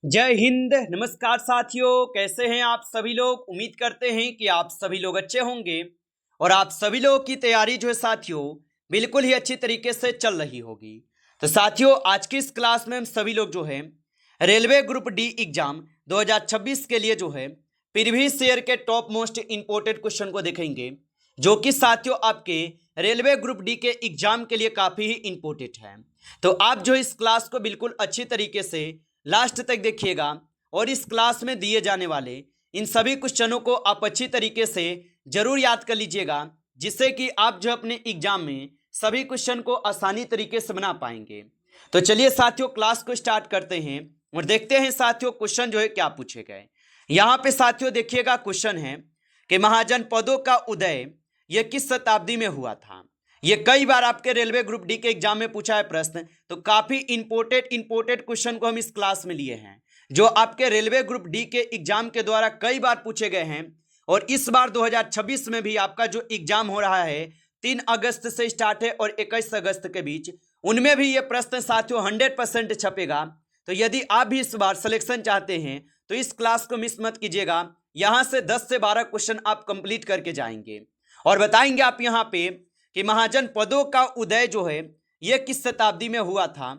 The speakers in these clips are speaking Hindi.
जय हिंद। नमस्कार साथियों, कैसे हैं आप सभी लोग। उम्मीद करते हैं कि आप सभी लोग अच्छे होंगे और आप सभी लोगों की तैयारी जो है साथियों बिल्कुल ही अच्छी तरीके से चल रही होगी। तो साथियों, आज की इस क्लास में हम सभी लोग जो है रेलवे ग्रुप डी एग्जाम 2026 के लिए जो है प्रीवियस ईयर के टॉप मोस्ट इंपोर्टेंट क्वेश्चन को देखेंगे, जो कि साथियों आपके रेलवे ग्रुप डी के एग्जाम के लिए काफी ही इंपोर्टेंट है। तो आप जो इस क्लास को बिल्कुल अच्छी तरीके से लास्ट तक देखिएगा और इस क्लास में दिए जाने वाले इन सभी क्वेश्चनों को आप अच्छी तरीके से जरूर याद कर लीजिएगा, जिससे कि आप जो अपने एग्जाम में सभी क्वेश्चन को आसानी तरीके से बना पाएंगे। तो चलिए साथियों, क्लास को स्टार्ट करते हैं और देखते हैं साथियों क्वेश्चन जो है क्या पूछे गए। यहाँ पे साथियों देखिएगा, क्वेश्चन है कि महाजनपदों का उदय यह किस शताब्दी में हुआ था। ये कई बार आपके रेलवे ग्रुप डी के एग्जाम में पूछा है प्रश्न, तो काफी इंपोर्टेंट क्वेश्चन को हम इस क्लास में लिए हैं, जो आपके रेलवे ग्रुप डी के एग्जाम के द्वारा कई बार पूछे गए हैं। और इस बार 2026 में भी आपका जो एग्जाम हो रहा है 3 अगस्त से स्टार्ट है और 21 अगस्त के बीच, उनमें भी ये प्रश्न साथियों 100% छपेगा। तो यदि आप भी इस बार सिलेक्शन चाहते हैं तो इस क्लास को मिस मत कीजिएगा। यहां से 10 से 12 क्वेश्चन आप कंप्लीट करके जाएंगे और बताएंगे आप यहाँ पे कि महाजनपदों का उदय जो है ये किस शताब्दी में हुआ था।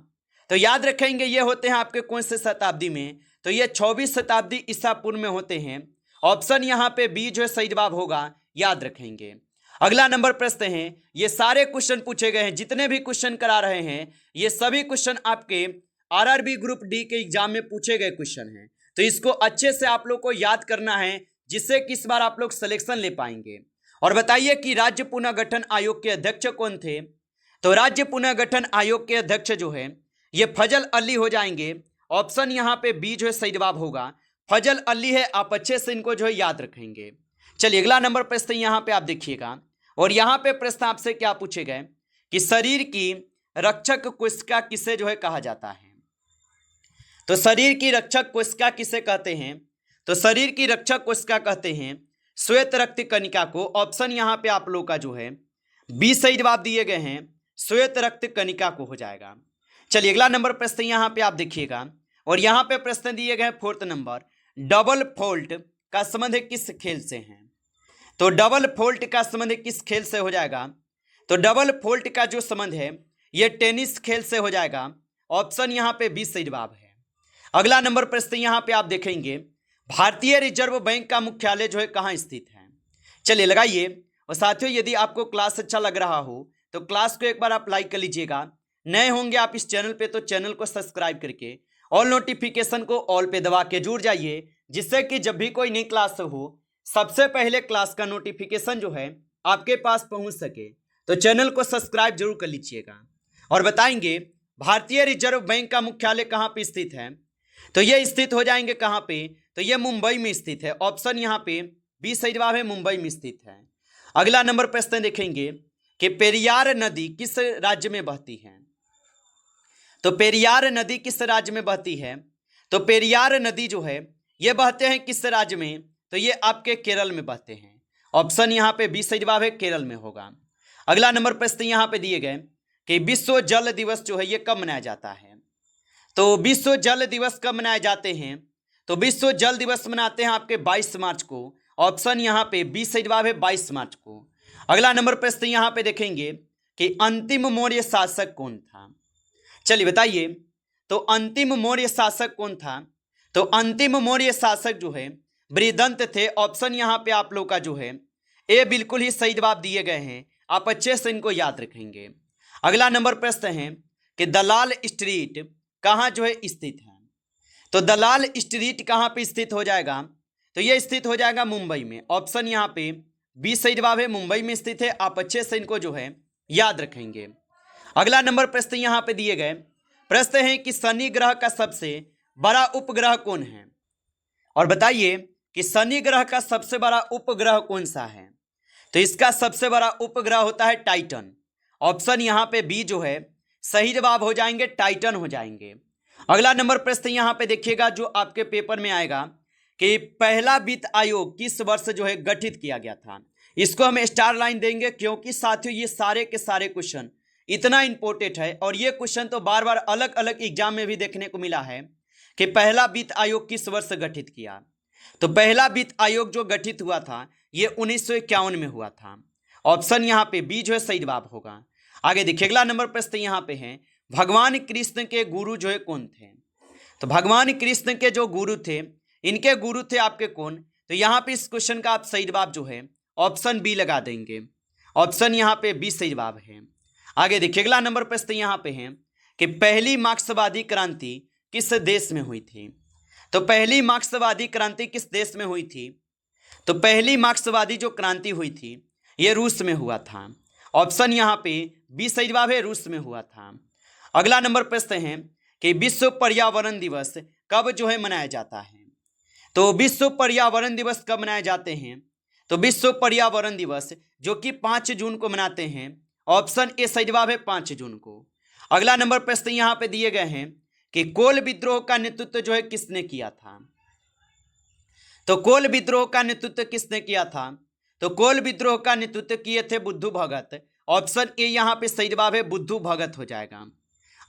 तो याद रखेंगे ये होते हैं आपके कौन से शताब्दी में, तो ये 24 शताब्दी ईसा पूर्व में होते हैं। ऑप्शन यहाँ पे बी जो है सही जवाब होगा, याद रखेंगे। अगला नंबर प्रश्न है, ये सारे क्वेश्चन पूछे गए हैं, जितने भी क्वेश्चन करा रहे हैं ये सभी क्वेश्चन आपके आरआरबी ग्रुप डी के एग्जाम में पूछे गए क्वेश्चन हैं। तो इसको अच्छे से आप लोग को याद करना है, जिससे कि इस बार आप लोग सिलेक्शन ले पाएंगे। और बताइए कि राज्य पुनर्गठन आयोग के अध्यक्ष कौन थे। तो राज्य पुनर्गठन आयोग के अध्यक्ष जो है ये फजल अली हो जाएंगे। ऑप्शन यहाँ पे बी जो है सही जवाब होगा, फजल अली है। आप अच्छे से इनको जो है याद रखेंगे। चलिए अगला नंबर प्रश्न यहाँ पे आप देखिएगा, और यहाँ पे प्रश्न आपसे क्या पूछे गए कि शरीर की रक्षक कोशिका किसे जो है कहा जाता है। तो शरीर की रक्षक कोशिका किसे कहते हैं। तो शरीर की रक्षक कोशिका कहते हैं श्वेत रक्त कणिका को। ऑप्शन यहाँ पे आप लोग का जो है बी सही जवाब दिए गए हैं, श्वेत रक्त कणिका को हो जाएगा। चलिए अगला नंबर प्रश्न यहाँ पे आप देखिएगा, और यहाँ पे प्रश्न दिए गए 4th नंबर, डबल फॉल्ट का संबंध किस खेल से है। तो डबल फॉल्ट का संबंध किस खेल से हो जाएगा। तो डबल फॉल्ट का जो संबंध है ये टेनिस खेल से हो जाएगा। ऑप्शन यहाँ पे बी सही जवाब है। अगला नंबर प्रश्न यहाँ पे आप देखेंगे, भारतीय रिजर्व बैंक का मुख्यालय जो है कहाँ स्थित है। चलिए लगाइए। और साथियों, यदि आपको क्लास अच्छा लग रहा हो तो क्लास को एक बार आप लाइक कर लीजिएगा। नए होंगे आप इस चैनल पे तो चैनल को सब्सक्राइब करके ऑल नोटिफिकेशन को ऑल पे दबा के जुड़ जाइए, जिससे कि जब भी कोई नई क्लास हो सबसे पहले क्लास का नोटिफिकेशन जो है आपके पास पहुंच सके। तो चैनल को सब्सक्राइब जरूर कर लीजिएगा। और बताएंगे भारतीय रिजर्व बैंक का मुख्यालय कहाँ पे स्थित है। तो ये स्थित हो जाएंगे कहाँ पे, तो ये मुंबई में स्थित है। ऑप्शन यहाँ पे बी सही जवाब है, मुंबई में स्थित है। अगला नंबर प्रश्न देखेंगे कि पेरियार नदी किस राज्य में बहती है। तो पेरियार नदी किस राज्य में बहती है। तो पेरियार नदी जो है ये बहते हैं किस राज्य में, तो ये आपके केरल में बहते हैं। ऑप्शन यहाँ पे बी सही जवाब है, केरल में होगा। अगला नंबर प्रश्न यहाँ पे दिए गए कि विश्व जल दिवस जो है ये कब मनाया जाता है। तो विश्व जल दिवस कब मनाए जाते हैं। तो विश्व जल दिवस मनाते हैं आपके 22 मार्च को। ऑप्शन यहाँ पे बी सही जवाब है, 22 मार्च को। अगला नंबर प्रश्न यहाँ पे देखेंगे कि अंतिम मौर्य शासक कौन था। चलिए बताइए, तो अंतिम मौर्य शासक कौन था। तो अंतिम मौर्य शासक जो है बृहदंत थे। ऑप्शन यहाँ पे आप लोग का जो है ए बिल्कुल ही सही जवाब दिए गए हैं। आप अच्छे से इनको याद रखेंगे। अगला नंबर प्रश्न है कि दलाल स्ट्रीट कहाँ जो है स्थित है। तो दलाल स्ट्रीट कहाँ पे स्थित हो जाएगा, तो ये स्थित हो जाएगा मुंबई में। ऑप्शन यहाँ पे बी सही जवाब है, मुंबई में स्थित है। आप अच्छे से इनको जो है याद रखेंगे। अगला नंबर प्रश्न यहाँ पे दिए गए प्रश्न है कि शनि ग्रह का सबसे बड़ा उपग्रह कौन है। और बताइए कि शनि ग्रह का सबसे बड़ा उपग्रह कौन सा है। तो इसका सबसे बड़ा उपग्रह होता है टाइटन। ऑप्शन यहाँ पे बी जो है सही जवाब हो जाएंगे, टाइटन हो जाएंगे। अगला नंबर प्रश्न यहाँ पे देखिएगा, जो आपके पेपर में आएगा कि पहला वित्त आयोग किस वर्ष जो है गठित किया गया था। इसको हम स्टार लाइन देंगे, क्योंकि साथियों ये सारे के सारे क्वेश्चन इतना इंपॉर्टेंट है और ये क्वेश्चन तो बार बार अलग अलग एग्जाम में भी देखने को मिला है। कि पहला वित्त आयोग किस वर्ष गठित किया। तो पहला वित्त आयोग जो गठित हुआ था ये 1951 में हुआ था। ऑप्शन यहाँ पे बी जो है सही जवाब होगा। आगे देखिए अगला नंबर प्रश्न यहाँ पे है, भगवान कृष्ण के गुरु जो है कौन थे। तो भगवान कृष्ण के जो गुरु थे, इनके गुरु थे आपके कौन। तो यहाँ पे इस क्वेश्चन का आप सही जवाब जो है ऑप्शन बी लगा देंगे। ऑप्शन यहाँ पे बी सही जवाब है। आगे देखिए अगला नंबर प्रश्न यहाँ पे है कि पहली मार्क्सवादी क्रांति किस देश में हुई थी। तो पहली मार्क्सवादी क्रांति किस देश में हुई थी। तो पहली मार्क्सवादी जो क्रांति हुई थी ये रूस में हुआ था। ऑप्शन यहाँ पे बी सही जवाब है, रूस में हुआ था। अगला नंबर प्रश्न है कि विश्व पर्यावरण दिवस कब जो है मनाया जाता है। तो विश्व पर्यावरण दिवस कब मनाए जाते हैं। तो विश्व पर्यावरण दिवस जो कि 5 जून को मनाते हैं। ऑप्शन ए सही जवाब है 5 जून को। अगला नंबर प्रश्न यहाँ पे दिए गए हैं कि कोल विद्रोह का नेतृत्व जो है किसने किया था। तो कोल विद्रोह का नेतृत्व किसने किया था। तो कोल विद्रोह का नेतृत्व किए थे बुद्धू भगत। ऑप्शन ए यहाँ पे सही जवाब है, बुद्धू भगत हो जाएगा।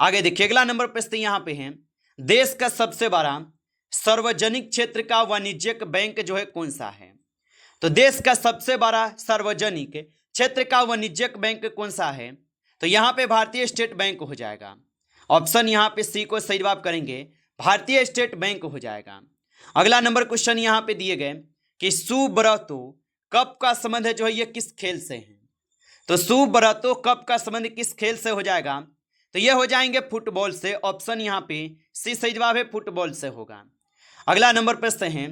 आगे देखिए अगला नंबर प्रश्न यहाँ पे है, देश का सबसे बड़ा सार्वजनिक क्षेत्र का वाणिज्यिक बैंक जो है कौन सा है। तो देश का सबसे बड़ा सार्वजनिक क्षेत्र का वाणिज्यिक बैंक कौन सा है। तो यहाँ पे भारतीय स्टेट बैंक हो जाएगा। ऑप्शन यहाँ पे सी को सही जवाब करेंगे, भारतीय स्टेट बैंक हो जाएगा। अगला नंबर क्वेश्चन यहाँ पे दिए गए कि सुब्रतो कप का संबंध है जो है ये किस खेल से है। तो सुब्रतो कप का संबंध किस खेल से हो जाएगा। तो ये हो जाएंगे फुटबॉल से। ऑप्शन यहाँ पे सी सही जवाब है, फुटबॉल से होगा। अगला नंबर प्रश्न है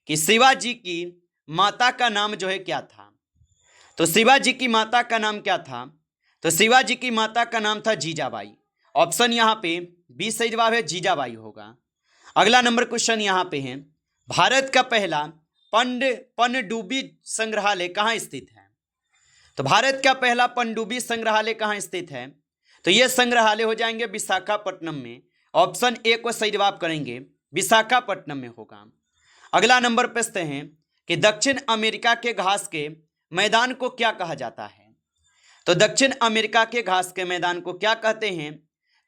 कि शिवाजी की माता का नाम जो है क्या था। तो शिवाजी की माता का नाम क्या था। तो शिवाजी की माता का नाम था जीजाबाई। ऑप्शन यहाँ पे बी सही जवाब है, जीजाबाई होगा। अगला नंबर क्वेश्चन यहाँ पे है, भारत का पहला पनडुब्बी संग्रहालय कहाँ स्थित है। तो भारत का पहला पनडुब्बी संग्रहालय कहाँ स्थित है। तो यह संग्रहालय हो जाएंगे विशाखापट्टनम में। ऑप्शन ए को सही जवाब करेंगे, विशाखापट्टनम में होगा। अगला नंबर प्रश्न है कि दक्षिण अमेरिका के घास के मैदान को क्या कहा जाता है। तो दक्षिण अमेरिका के घास के मैदान को क्या कहते हैं।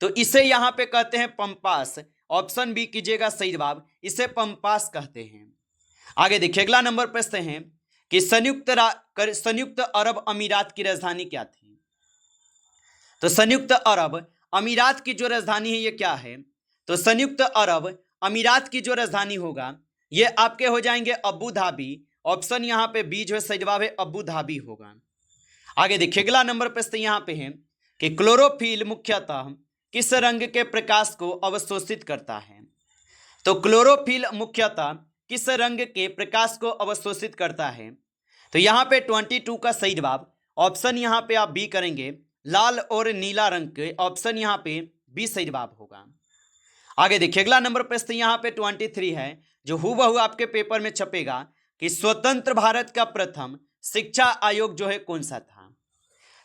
तो इसे यहाँ पे कहते हैं पंपास। ऑप्शन बी कीजिएगा सही जवाब, इसे पंपास कहते हैं। आगे देखिए अगला नंबर प्रश्न है कि संयुक्त अरब अमीरात की राजधानी क्या थी। तो संयुक्त अरब अमीरात की जो राजधानी है ये क्या है। तो संयुक्त अरब अमीरात की जो राजधानी होगा ये आपके हो जाएंगे अबू धाबी। ऑप्शन यहाँ पे बी जो है सही जवाब है, अबू धाबी होगा। आगे देखिए अगला नंबर प्रश्न यहाँ पे है कि क्लोरोफिल मुख्यतः किस रंग के प्रकाश को अवशोषित करता है। तो क्लोरोफिल मुख्यतः किस रंग के प्रकाश को अवशोषित करता है। तो यहाँ पे 22 का सही जवाब। ऑप्शन यहाँ पे आप बी करेंगे, लाल और नीला रंग के। ऑप्शन यहाँ पे बी सही जवाब होगा। आगे देखिए अगला नंबर प्रश्न यहाँ पे 23 है जो हूबहू आपके पेपर में छपेगा कि स्वतंत्र भारत का प्रथम शिक्षा आयोग जो है कौन सा था।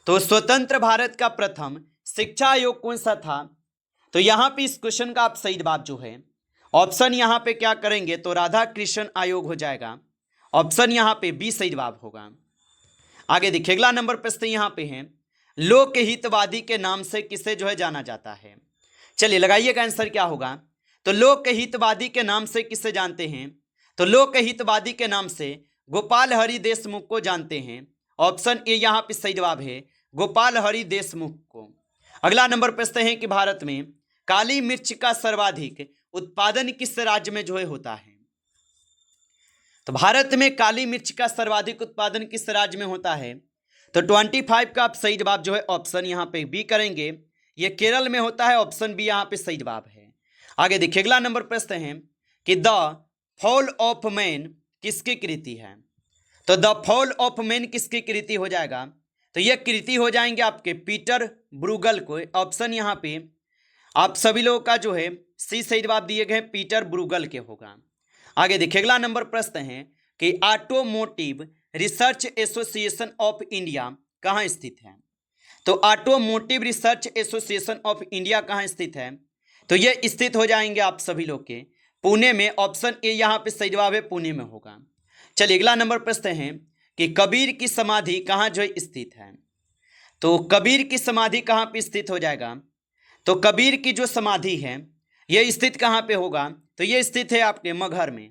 तो स्वतंत्र भारत का प्रथम शिक्षा आयोग कौन सा था। तो यहाँ पे इस क्वेश्चन का आप सही जवाब जो है ऑप्शन यहाँ पे क्या करेंगे, तो राधा कृष्ण आयोग हो जाएगा। ऑप्शन यहाँ पे बी सही जवाब होगा। आगे देखिए अगला नंबर प्रश्न यहाँ पे है, लोकहितवादी के नाम से किसे जो है जाना जाता है। चलिए लगाइएगा आंसर क्या होगा। तो लोकहितवादी के नाम से किसे जानते हैं। तो लोकहितवादी के नाम से गोपाल हरि देशमुख को जानते हैं। ऑप्शन ए यहाँ पे सही जवाब है, गोपाल हरि देशमुख को। अगला नंबर प्रश्न है कि भारत में काली मिर्च का सर्वाधिक उत्पादन किस राज्य में जो है होता है। तो भारत में काली मिर्च का सर्वाधिक उत्पादन किस राज्य में होता है। तो 25 का आप सही जवाब जो है ऑप्शन यहाँ पे बी करेंगे, ये केरल में होता है। ऑप्शन बी यहाँ पे सही जवाब है। आगे देखिए अगला नंबर प्रश्न है कि द फॉल ऑफ मैन किसकी कृति है। तो द फॉल ऑफ मैन किसकी कृति हो जाएगा। तो यह कृति हो जाएंगे आपके पीटर ब्रूगल को। ऑप्शन यहाँ पे आप सभी लोगों का जो है सी सही जवाब दिए गए पीटर ब्रूगल के होगा। आगे देखिए अगला नंबर प्रश्न है कि automotive research association of India कहाँ स्थित है। तो automotive research association of India कहाँ स्थित है। तो यह स्थित हो जाएंगे आप सभी लोग के पुणे में। ऑप्शन ए यहाँ पे सही जवाब है, पुणे में होगा। चलिए अगला नंबर प्रश्न है कि कबीर की समाधि कहाँ जो है स्थित है। तो कबीर की समाधि कहाँ पे स्थित हो जाएगा। तो कबीर की जो समाधि है ये स्थित कहाँ पे होगा? तो ये स्थित है आपके मगहर में।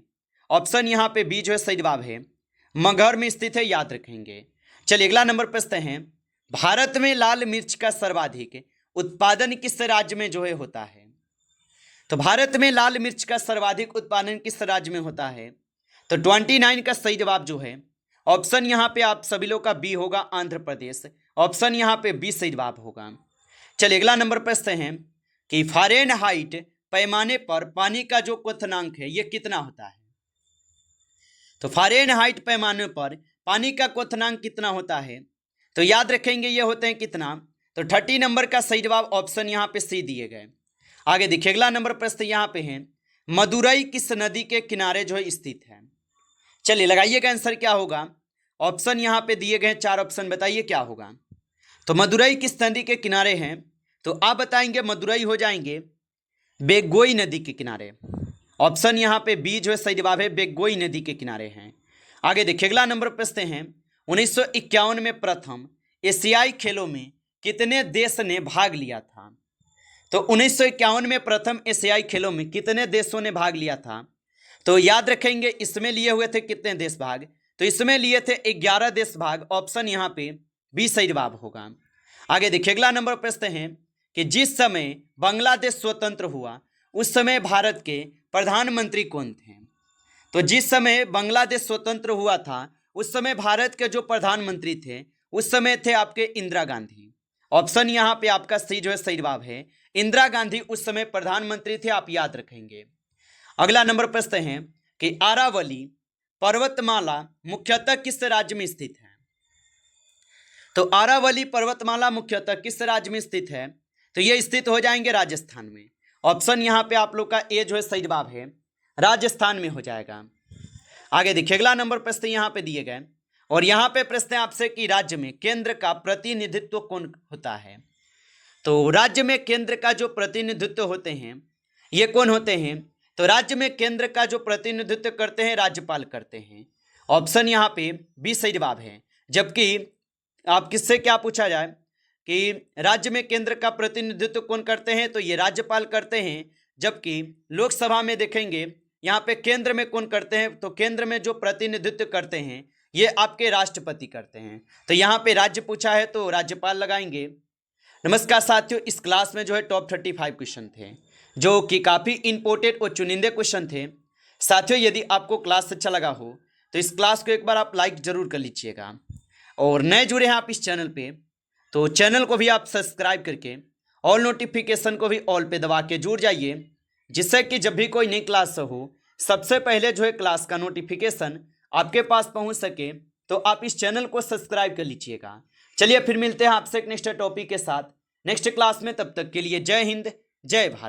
ऑप्शन यहाँ पे बी जो है सही जवाब है, मगहर में स्थित है, याद रखेंगे। चलिए अगला नंबर पूछते हैं, भारत में लाल मिर्च का सर्वाधिक उत्पादन किस राज्य में जो है होता है? तो भारत में लाल मिर्च का सर्वाधिक उत्पादन किस राज्य में होता है? तो 29 का सही जवाब जो है ऑप्शन यहाँ पे आप सभी लोग का बी होगा, आंध्र प्रदेश। ऑप्शन यहाँ पे बी सही जवाब होगा। चलिए अगला नंबर पूछते हैं कि फ़ारेनहाइट पैमाने पर पानी का जो क्वथनांक है ये कितना होता है? तो फ़ारेनहाइट पैमाने पर पानी का क्वथनांक कितना होता है? तो याद रखेंगे ये होते हैं कितना? तो 30 नंबर का सही जवाब ऑप्शन यहाँ पे सी दिए गए। आगे देखिए अगला नंबर प्रश्न यहाँ पे है, मदुरई किस नदी के किनारे जो है स्थित है? चलिए लगाइएगा आंसर क्या होगा। ऑप्शन यहाँ पे दिए गए 4 ऑप्शन, बताइए क्या होगा। तो मदुरई किस नदी के किनारे हैं? तो आप बताएंगे मदुरई हो जाएंगे बेगोई नदी के किनारे। ऑप्शन यहाँ पे बी जो है सही जवाब है, बेगोई नदी के किनारे हैं। आगे देखिए अगला नंबर पूछते हैं, 1951 में प्रथम एशियाई खेलों में कितने देश ने भाग लिया था? तो 1951 में प्रथम एशियाई खेलों में कितने देशों ने भाग लिया था? तो याद रखेंगे इसमें लिए हुए थे कितने देश भाग? तो इसमें लिए थे 11 देश भाग। ऑप्शन यहाँ पे बी सही जवाब होगा। आगे देखिए अगला नंबर पूछते हैं कि जिस समय बांग्लादेश स्वतंत्र हुआ उस समय भारत के प्रधानमंत्री कौन थे? तो जिस समय बांग्लादेश स्वतंत्र हुआ था उस समय भारत के जो प्रधानमंत्री थे उस समय थे आपके इंदिरा गांधी। ऑप्शन यहाँ पे आपका सी जो है सही जवाब है, इंदिरा गांधी उस समय प्रधानमंत्री थे, आप याद रखेंगे। अगला नंबर पूछते हैं कि अरावली पर्वतमाला मुख्यतः किस राज्य में स्थित है? तो अरावली पर्वतमाला मुख्यतः किस राज्य में स्थित है? तो ये स्थित हो जाएंगे राजस्थान में। ऑप्शन यहाँ पे आप लोग का ए जो है सही जवाब है, राजस्थान में हो जाएगा। आगे देखिए अगला नंबर प्रश्न यहाँ पे दिए गए और यहाँ पे प्रश्न है आपसे कि राज्य में केंद्र का प्रतिनिधित्व कौन होता है? तो राज्य में केंद्र का जो प्रतिनिधित्व होते हैं ये कौन होते हैं? तो राज्य में केंद्र का जो प्रतिनिधित्व करते हैं राज्यपाल करते हैं। ऑप्शन यहाँ पे बी सही जवाब है। जबकि आप किससे क्या पूछा जाए कि राज्य में केंद्र का प्रतिनिधित्व कौन करते हैं, तो ये राज्यपाल करते हैं। जबकि लोकसभा में देखेंगे यहाँ पे केंद्र में कौन करते हैं, तो केंद्र में जो प्रतिनिधित्व करते हैं ये आपके राष्ट्रपति करते हैं। तो यहाँ पे राज्य पूछा है तो राज्यपाल लगाएंगे। नमस्कार साथियों, इस क्लास में जो है टॉप 35 क्वेश्चन थे जो कि काफ़ी इंपॉर्टेंट और चुनिंदे क्वेश्चन थे। साथियों यदि आपको क्लास अच्छा लगा हो तो इस क्लास को एक बार आप लाइक जरूर कर लीजिएगा और नए जुड़े हैं आप इस चैनल पे तो चैनल को भी आप सब्सक्राइब करके ऑल नोटिफिकेशन को भी ऑल पे दबा के जुड़ जाइए, जिससे कि जब भी कोई नई क्लास हो सबसे पहले जो है क्लास का नोटिफिकेशन आपके पास पहुंच सके। तो आप इस चैनल को सब्सक्राइब कर लीजिएगा। चलिए फिर मिलते हैं आपसे एक नेक्स्ट टॉपिक के साथ नेक्स्ट क्लास में। तब तक के लिए जय हिंद, जय भारत।